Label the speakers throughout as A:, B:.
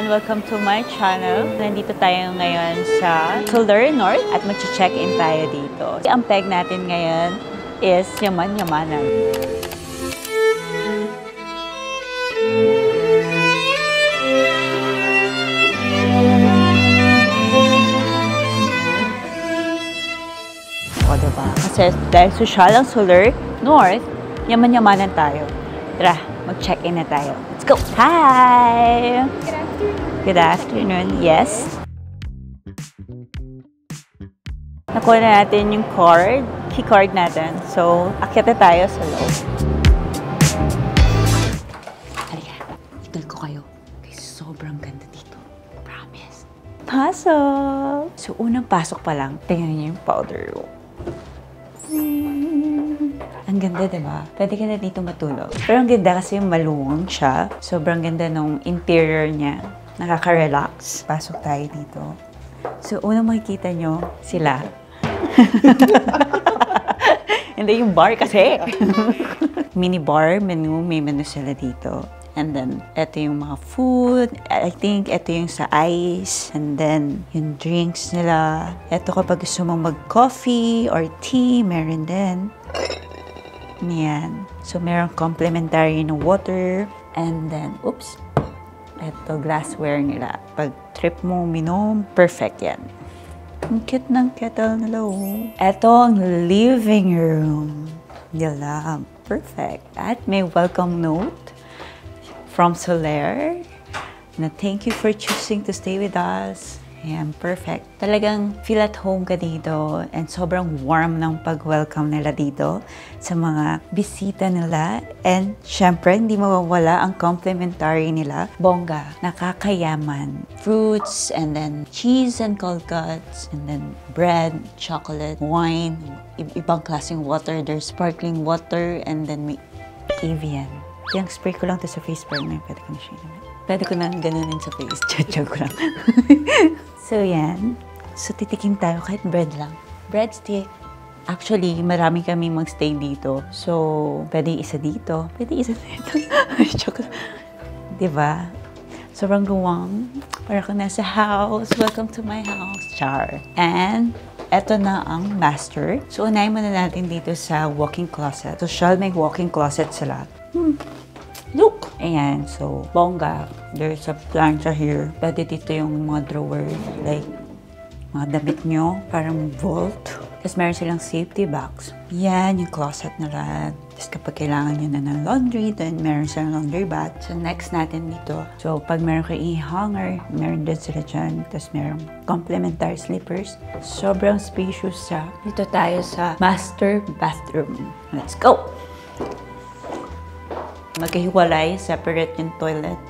A: everyone! Welcome to my channel. Nandito tayo ngayon sa Soler North at mag-check-in tayo dito. Ang peg natin ngayon is Yaman-Yamanan. O diba? Kasi dahil social ang Soler North, Yaman-Yamanan tayo. Tara, mag-check-in na tayo. Let's go! Hi!
B: Good afternoon.
A: Good afternoon. Yes. Nakuha na natin yung key card natin. So, akyat na tayo sa loob. Halika, itul ko kayo. Kasi sobrang ganda dito. Promise. Pasok! So, unang pasok pa lang, tingnan niyo yung powder room. Ang ganda, diba? Pwede ka na dito matulog. Pero ang ganda kasi yung maluwang siya. Sobrang ganda nung interior niya. Nakaka-relax. Pasok tayo dito. So, unang makikita nyo, sila. Hindi yung bar kasi. Mini bar, menu. May menu sila dito. And then, ito yung mga food. I think ito yung sa ice. And then, yung drinks nila. Ito kapag gusto mong mag-coffee or tea, meron din. Yan. So, meron complimentary na water. And then, oops. Ito, glassware nila. Pag trip mo minom, perfect yan. Ang cute ng kettle nila, oh. Ito ang living room nila. Perfect. At may welcome note from Soler na thank you for choosing to stay with us. Ayan, perfect. Talagang feel at home ka dito and sobrang warm ng pag-welcome nila dito sa mga bisita nila. And syempre, hindi mawawala ang complimentary nila. Bongga, nakakayaman. Fruits, and then cheese and cold cuts, and then bread, chocolate, wine, ibang klaseng water. There's sparkling water, and then may Evian. Yung spray ko lang to sa face, pero may pwede ko na siya. Pwede ko na ganunin sa face. Chachag ko lang. So, yan. So, titikim tayo kahit bread lang. Breadstick. Actually, marami kami mag-stay dito. So, pwede isa dito. Pwede isa dito. Diba? Sobrang luwang. Para kung nasa house. Welcome to my house. Char. And, eto na ang master. So, unahin muna natin dito sa walk-in closet. So, shall may walk-in closet sila. Look! Ayan, so, bongga. There's a plancha here. Pwede dito yung mga drawer, like, mga damit nyo, parang vault. Tapos meron silang safety box. Yan, yung closet nila. Tapos kapag kailangan nyo na ng laundry, then meron silang laundry bath. So, next natin dito. So, pag meron kayo i-hanger, meron din sila dyan. Tapos meron complimentary slippers. Sobrang spacious siya. Dito tayo sa master bathroom. Let's go! Magkahiwalay, separate yung toilet.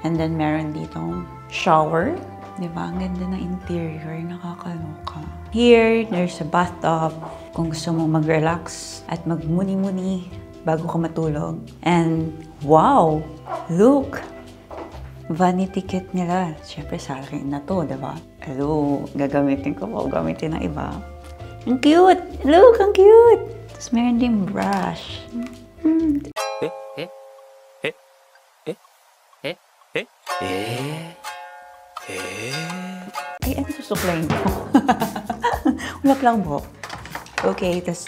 A: And then, meron ditong shower. Diba? Ang ganda ng interior. Nakakaloka. Here, there's a bathtub. Kung gusto mong mag-relax at magmuni-muni bago ka matulog. And, wow! Look! Vanity kit nila. Siyempre, sa akin na to, diba? Hello, gagamitin ko o gamitin ng iba. Ang cute! Look, ang cute! Tapos, meron din brush. Ay, ano susuklayin ko? Wag lang po. Okay, tas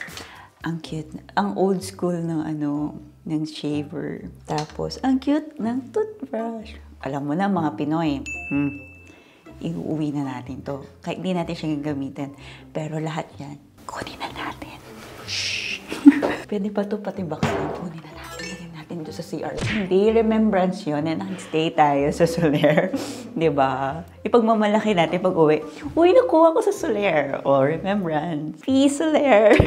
A: ang cute. Ang old school ng ng shaver. Tapos, ang cute ng toothbrush. Alam mo na, mga Pinoy. Iuuwi na natin to. Kahit hindi natin siya gagamitin. Pero lahat yan, kunin na natin. Shhh! Pwede pa to pati box lang. Kunin na natin. Doon sa CR. Hindi, remembrance yun na nag-stay tayo sa Soler. Diba? Ipagmamalaki natin pag-uwi. Uy, nakuha ko sa Soler. O, remembrance. Peace, Soler.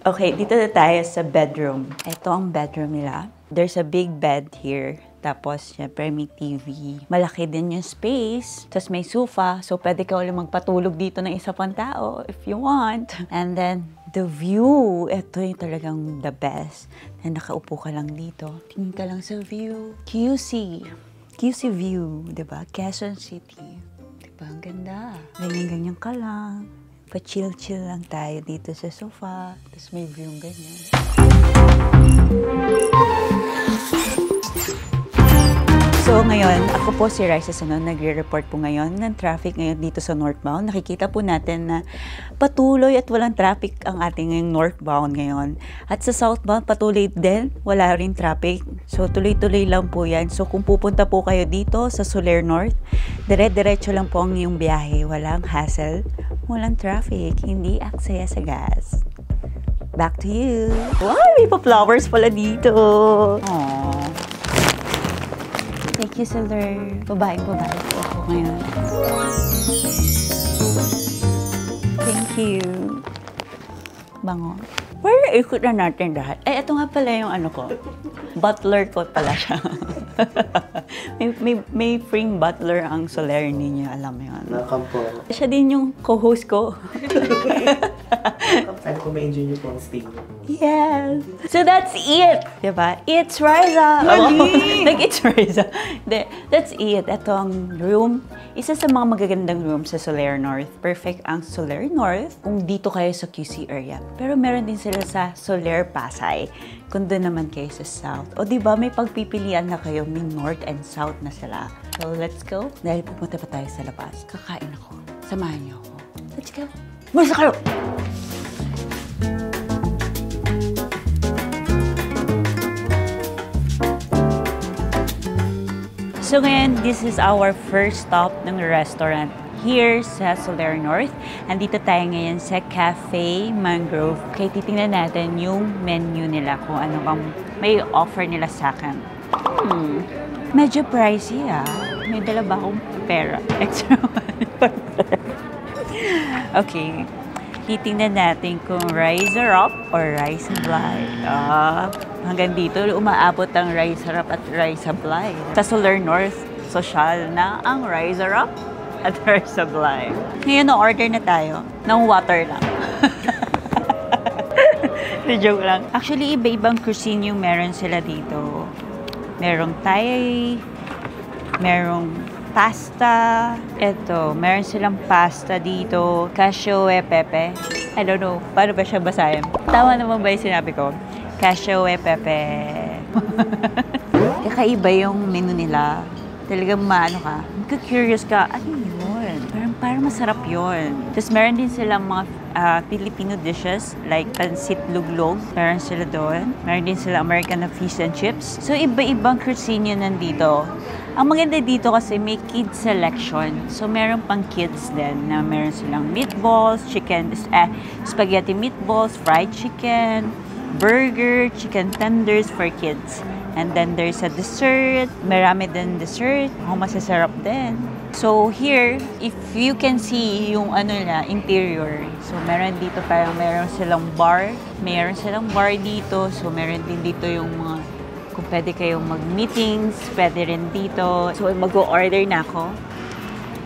A: Okay, dito na tayo sa bedroom. Ito ang bedroom nila. There's a big bed here. Tapos, syempre, may TV. Malaki din yung space. Tapos, may sofa. So, pwede ka ulit magpatulog dito ng isa pang tao if you want. And then, the view. Ito yung talagang the best. Na nakaupo ka lang dito. Tingin ka lang sa view. QC. QC view. Diba? Quezon City. Diba? Ang ganda. Ganyan-ganyan ka lang. Pa-chill-chill lang tayo dito sa sofa. Tapos, may view ganyan. So ngayon, ako po si Raisa Sanon, nagre-report po ngayon ng traffic ngayon dito sa northbound. Nakikita po natin na patuloy at walang traffic ang ating northbound ngayon. At sa southbound, patuloy din, wala rin traffic. So tuloy-tuloy lang po yan. So kung pupunta po kayo dito sa Soler North, dire-diretso lang po ang iyong biyahe. Walang hassle, walang traffic, hindi aksaya sa gas. Back to you. Wow, may pa-flowers pala dito. Aww. Thank you, Soler. Babae po ako ngayon. Thank you. Bango. Where ikot na natin lahat? Ay, ito nga pala yung ano ko. Butler ko pala siya. may free butler ang Soler ninyo, alam mo yun.
B: Nakampo.
A: Siya din yung co-host ko.
B: Sana kung ma-enjoy niyo po ang stay.
A: Yes! So that's it! Diba? It's Raisa!
B: Mali!
A: It's Raisa. That's it. Ito ang room. Isa sa mga magagandang room sa Soler North. Perfect ang Soler North kung dito kayo sa QC area. Pero meron din sila sa Soler Pasay kung doon naman kayo sa South. O diba, may pagpipilian na kayo, may North and South na sila. So let's go. Dahil pupunta pa tayo sa labas, kakain ako. Samahan niyo ako. Let's go. Mula kayo! So ngayon, this is our first stop ng restaurant here sa Soler North. Andito tayo ngayon sa Cafe Mangrove. Okay, titingnan natin yung menu nila kung ano bang may offer nila sa akin. Medyo pricey ah. May dala ba akong pera? Extra money. Okay. Titingnan natin kung Riser Up or Rice Supply. Hanggang dito, umaabot ang Riser Up at Rice Supply. Sa Soler North, social na ang Riser Up at Rice Supply. Ngayon, order na tayo ng water lang. Joke lang. Actually, iba-ibang cuisine yung meron sila dito. Merong Thai, merong pasta. Ito, meron silang pasta dito. Cashew e pepe. I don't know. Paano ba siya basahin? Tama naman ba yung sinabi ko? Cashew e pepe. Kakaiba yung menu nila. Talagang maano ka. Magka-curious ka. Ano yun? Parang masarap yun. Tapos meron din silang mga Filipino dishes like pansit luglog. Meron sila doon. Meron din sila American na fish and chips. So, iba-ibang cuisine yun nandito. Ang maganda dito kasi may kids selection. So, meron pang kids din na meron silang meatballs, chicken, spaghetti meatballs, fried chicken, burger, chicken tenders for kids. And then there's a dessert. Marami din dessert. Masasarap din. So, here, if you can see yung ano na, interior. So, meron dito parang meron silang bar. Meron silang bar dito. So, meron din dito yung mga kung pwede kayong mag-meetings, pwede rin dito. So, mag-o-order na ako.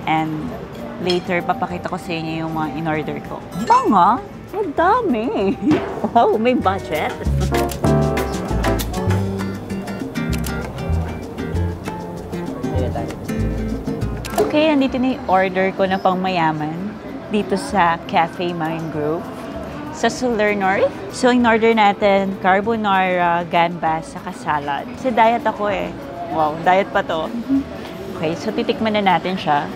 A: And later, papakita ko sa inyo yung mga in-order ko. Banga! Ang dami! Wow, may budget! Okay, nandito na yung order ko na pang mayaman dito sa Cafe Mangrove sa Soler North. So, in-order natin carbonara, gambas, saka salad. Kasi diet ako eh. Wow, diet pa to. Okay, so titikman na natin siya.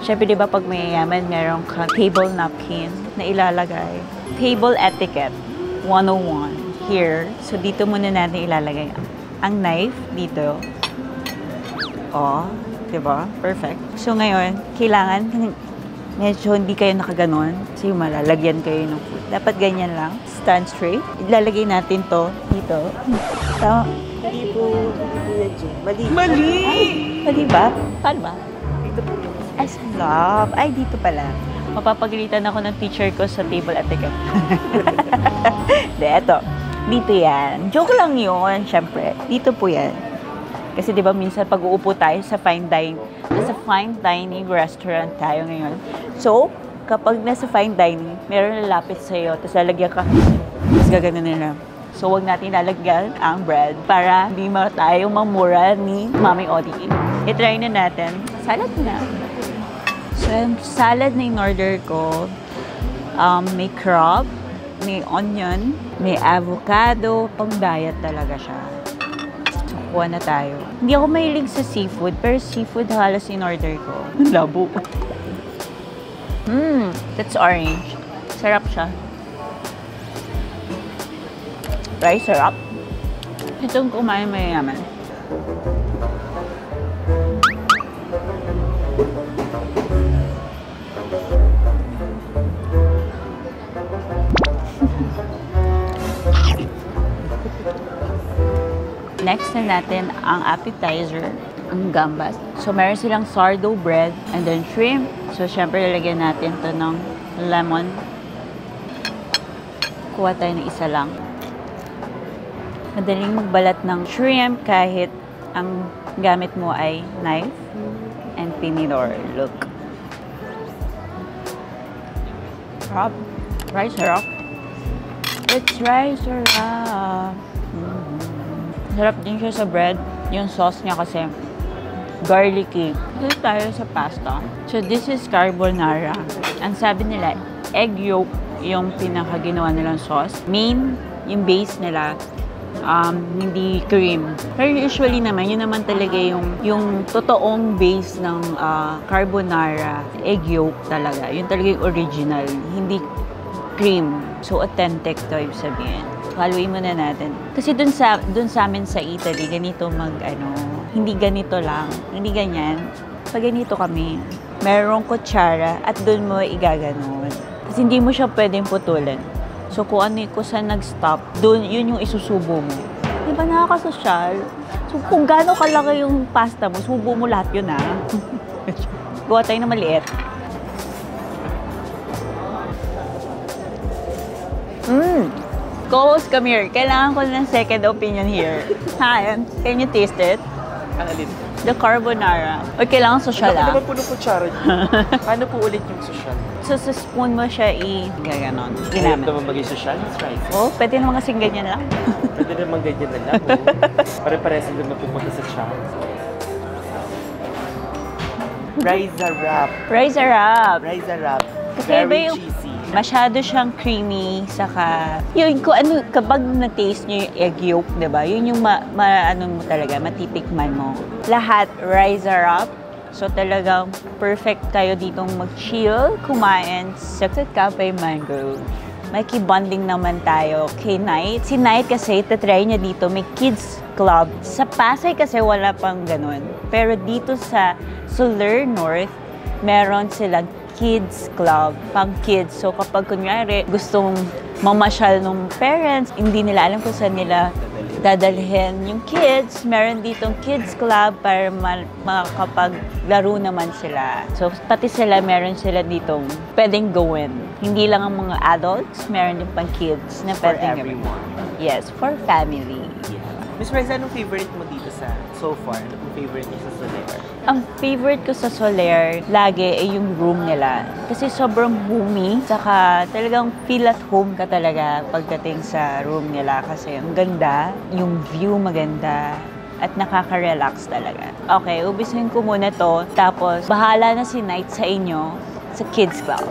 A: Siyempre, di ba pag mayayaman, merong table napkin na ilalagay. Table etiquette 101 here. So, dito muna natin ilalagay ang knife dito. Oh, di ba? Perfect. So, ngayon, kailangan medyo hindi kayo nakaganon kasi malalagyan kayo ng food. Dapat ganyan lang. Stand straight. Ilalagay natin to dito. Tama?
B: Hindi po, mali.
A: Mali! Mali ba? Paano ba?
B: Dito po yung
A: Ay, salap. Ay, dito pala. Mapapagalitan ako ng teacher ko sa table etiquette. De, eto. Dito yan. Joke lang yun, syempre. Dito po yan. Kasi di ba minsan pag uupo tayo sa nasa fine dining restaurant tayo ngayon. So, kapag nasa fine dining, meron lalapit sa'yo, tapos lalagyan ka, tapos gagano nila. So, wag natin lalagyan ang bread para hindi tayo mamura ni Mami Odi. I-try na natin. Salad na. So, yung salad na in-order ko, may crab, may onion, may avocado, pang diet talaga siya. So, kuha na tayo. Hindi ako mahilig sa seafood, pero seafood halos in-order ko. Labo. That's orange. Sarap siya. Rice sarap. Itong kumain mayayaman. Next na natin ang appetizer, ang gambas. So, meron silang sourdough bread and then shrimp. So, syempre, lalagyan natin to ng lemon. Kuha tayo ng isa lang. Madaling magbalat ng shrimp kahit ang gamit mo ay knife and tinidor. Look. Sarap. Rice sarap. It's rice sarap. Sarap din siya sa bread. Yung sauce niya kasi garlicky. Dito tayo sa pasta. So this is carbonara. Ang sabi nila, egg yolk yung pinakaginawa nilang sauce. Main, yung base nila, hindi cream. Pero usually naman, yun naman talaga yung totoong base ng carbonara. Egg yolk talaga. Yun talaga yung original. Hindi cream. So authentic to yung sabihin. Haluin muna natin. Kasi dun sa amin sa Italy, ganito hindi ganito lang. Hindi ganyan. Pag ganito kami, merong kutsara at dun mo igaganon. Kasi hindi mo siya pwedeng putulin. So kung saan nag-stop, dun, yun yung isusubo mo. Diba nakakasosyal? So kung gano'ng kalaki yung pasta mo, subo mo lahat yun Gawa tayo na maliit. Co-host, come here. Kailangan ko ng second opinion here. Hi, can you taste it?
B: Alin?
A: The carbonara. O kailangan social
B: Ano naman po ng kutsara niyo? Paano po ulit yung social?
A: So sa spoon mo siya i-gaganon.
B: Ayaw naman maging social? That's right.
A: Oh, pwede naman kasing ganyan lang.
B: Pwede naman ganyan na lang. Pare-pares naman pupunta sa chan. Rice wrap.
A: Rice wrap.
B: Rice wrap.
A: Kasi iba
B: Very
A: yung
B: cheesy.
A: masyado siyang creamy, saka yun kung kapag na-taste nyo yung egg yolk, diba? Yun yung matitikman mo. Lahat rice wrap. So talagang perfect kayo ditong mag-chill, kumain sa Cafe Mango. May bonding naman tayo kay Knight. Si Knight kasi, tatry niya dito, may kids club. Sa Pasay kasi wala pang ganun. Pero dito sa Soler North, meron silang kids club, pang kids. So kapag kunyari gustong mamasyal ng parents, hindi nila alam kung saan nila dadalhin yung kids, meron ditong kids club para makapaglaro naman sila. So pati sila, meron sila ditong pwedeng gawin. Hindi lang ang mga adults, meron din pang kids na pwedeng gawin. Yes, for family.
B: Yeah. Miss Reza, anong favorite mo dito so far? Anong favorite mo sa Soler?
A: Ang favorite ko sa Soler, lagi ay yung room nila. Kasi sobrang roomy, saka talagang feel at home ka talaga pagdating sa room nila. Kasi ang ganda, yung view maganda, at nakaka-relax talaga. Okay, ubisin ko muna to, tapos bahala na si Knight sa inyo sa Kids Club.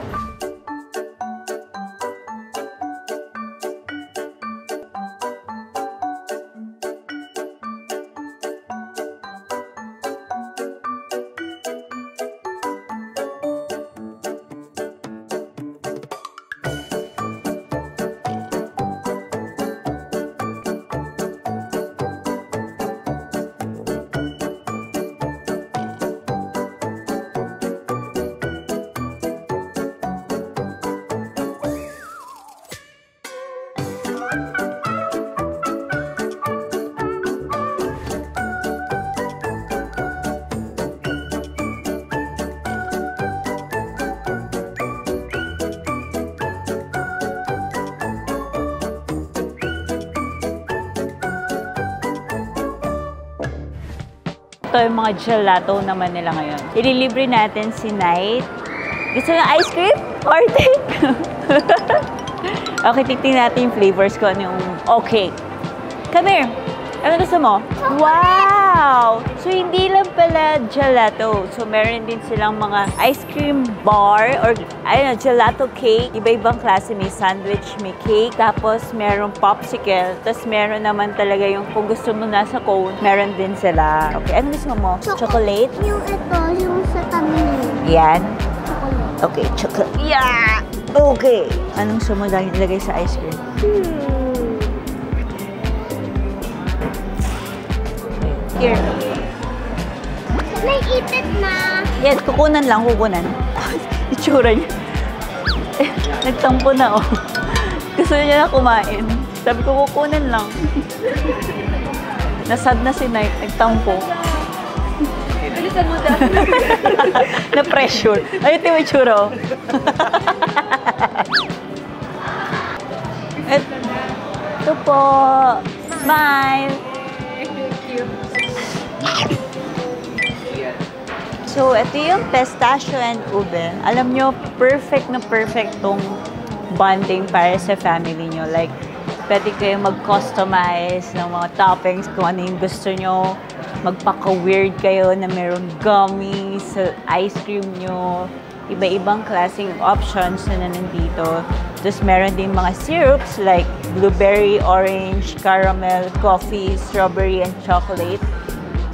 A: Ito yung mga gelato naman nila ngayon. Ililibre natin si Knight. Gusto ng ice cream? Or take? Okay, titignan natin yung flavors ko. Ano yung okay. Come here. Ano gusto mo? Wow! Wow! So, hindi lang pala gelato. So, meron din silang mga ice cream bar or gelato cake. Iba-ibang klase. May sandwich, may cake. Tapos, merong popsicle. Tapos, meron naman talaga yung kung gusto mo nasa cone, meron din sila. Okay, ano gusto mo? Chocolate?
C: Yung ito, yung sa tabi.
A: Yan.
C: Chocolate.
A: Okay, chocolate. Yeah! Okay. Anong gusto mo ilagay sa ice cream? Here.
C: May ipit na.
A: Yes, kukunan lang, kukunan. Itsura niya. Nagtampo na, oh. Gusto niya na kumain. Sabi ko, kukunan lang. Nasad na si Night, nagtampo. Bilisan mo daw. Na-pressure. Ay, ito yung itsura, oh. Ito po. Smile. So, ito yung pistachio and ube. Alam nyo, perfect na perfect tong bonding para sa family nyo. Like, pwede kayong mag-customize ng mga toppings kung ano yung gusto nyo. Magpaka-weird kayo na merong gummies sa ice cream nyo. Iba-ibang klaseng options na nandito. Tapos meron din mga syrups like blueberry, orange, caramel, coffee, strawberry, and chocolate.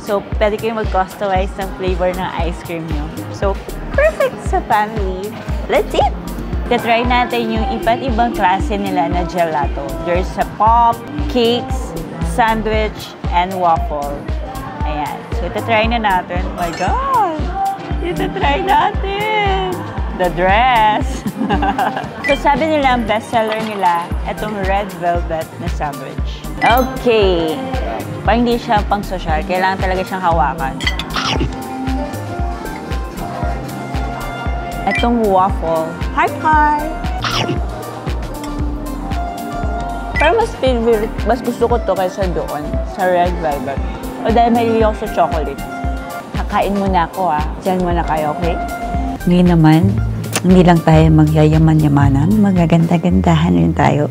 A: So, pwede kayong mag-customize ng flavor ng ice cream nyo. So, perfect sa family. Let's eat! Try natin yung iba't ibang klase nila na gelato. There's a pop, cakes, sandwich, and waffle. Ayan. So, try na natin. Oh my God! Try natin! The dress! So, sabi nila, ang bestseller nila, itong red velvet na sandwich. Okay! Parang hindi siya pang social. Kailangan talaga siyang hawakan. Itong waffle. Hi! Pero mas gusto ko to kaysa doon, sa red velvet. O dahil mahilig ako sa chocolate. Kakain muna ako, ah. Diyan muna kayo, okay? Ngayon naman, hindi lang tayo magyayaman-yamanan, magaganda-gandahan rin tayo.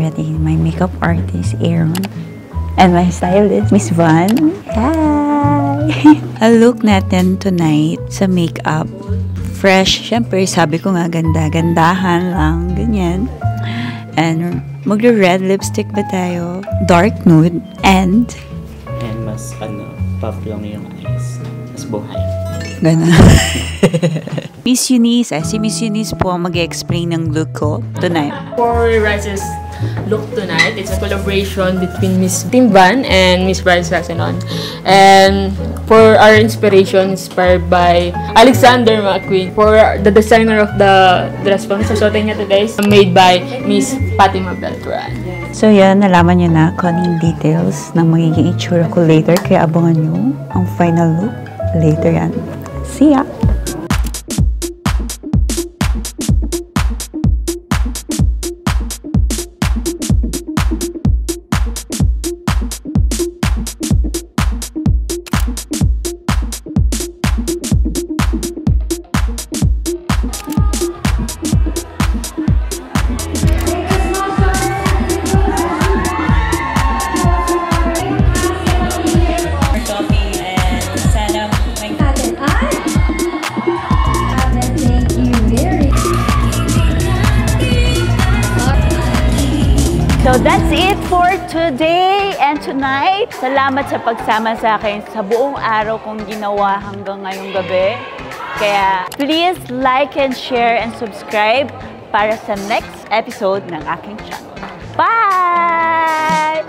A: Ready, my makeup artist, Aaron. And my stylist, Miss Van. Hi! Ang look natin tonight sa makeup, fresh. Siyempre, sabi ko nga, ganda-gandahan lang, ganyan. And magre-red lipstick ba tayo? Dark nude. And
B: mas, puff lang yung eyes. Mas buhay.
A: Gana. Miss Eunice, si Miss Eunice po ang mag-explain ng look ko tonight.
D: For Rice's look tonight, it's a collaboration between Miss Tim Van and Miss Bryce Rasenon. And for our inspiration, inspired by Alexander McQueen. For the designer of the dress pang susuotin niya today is made by Miss Fatima Beltran.
A: So yan, nalaman nyo na kung ano yung details ng magiging itsura ko later. Kaya abangan nyo ang final look later yan. See ya! So that's it for today and tonight. Salamat sa pagsama sa akin sa buong araw kong ginawa hanggang ngayong gabi. Kaya please like and share and subscribe para sa next episode ng aking channel. Bye!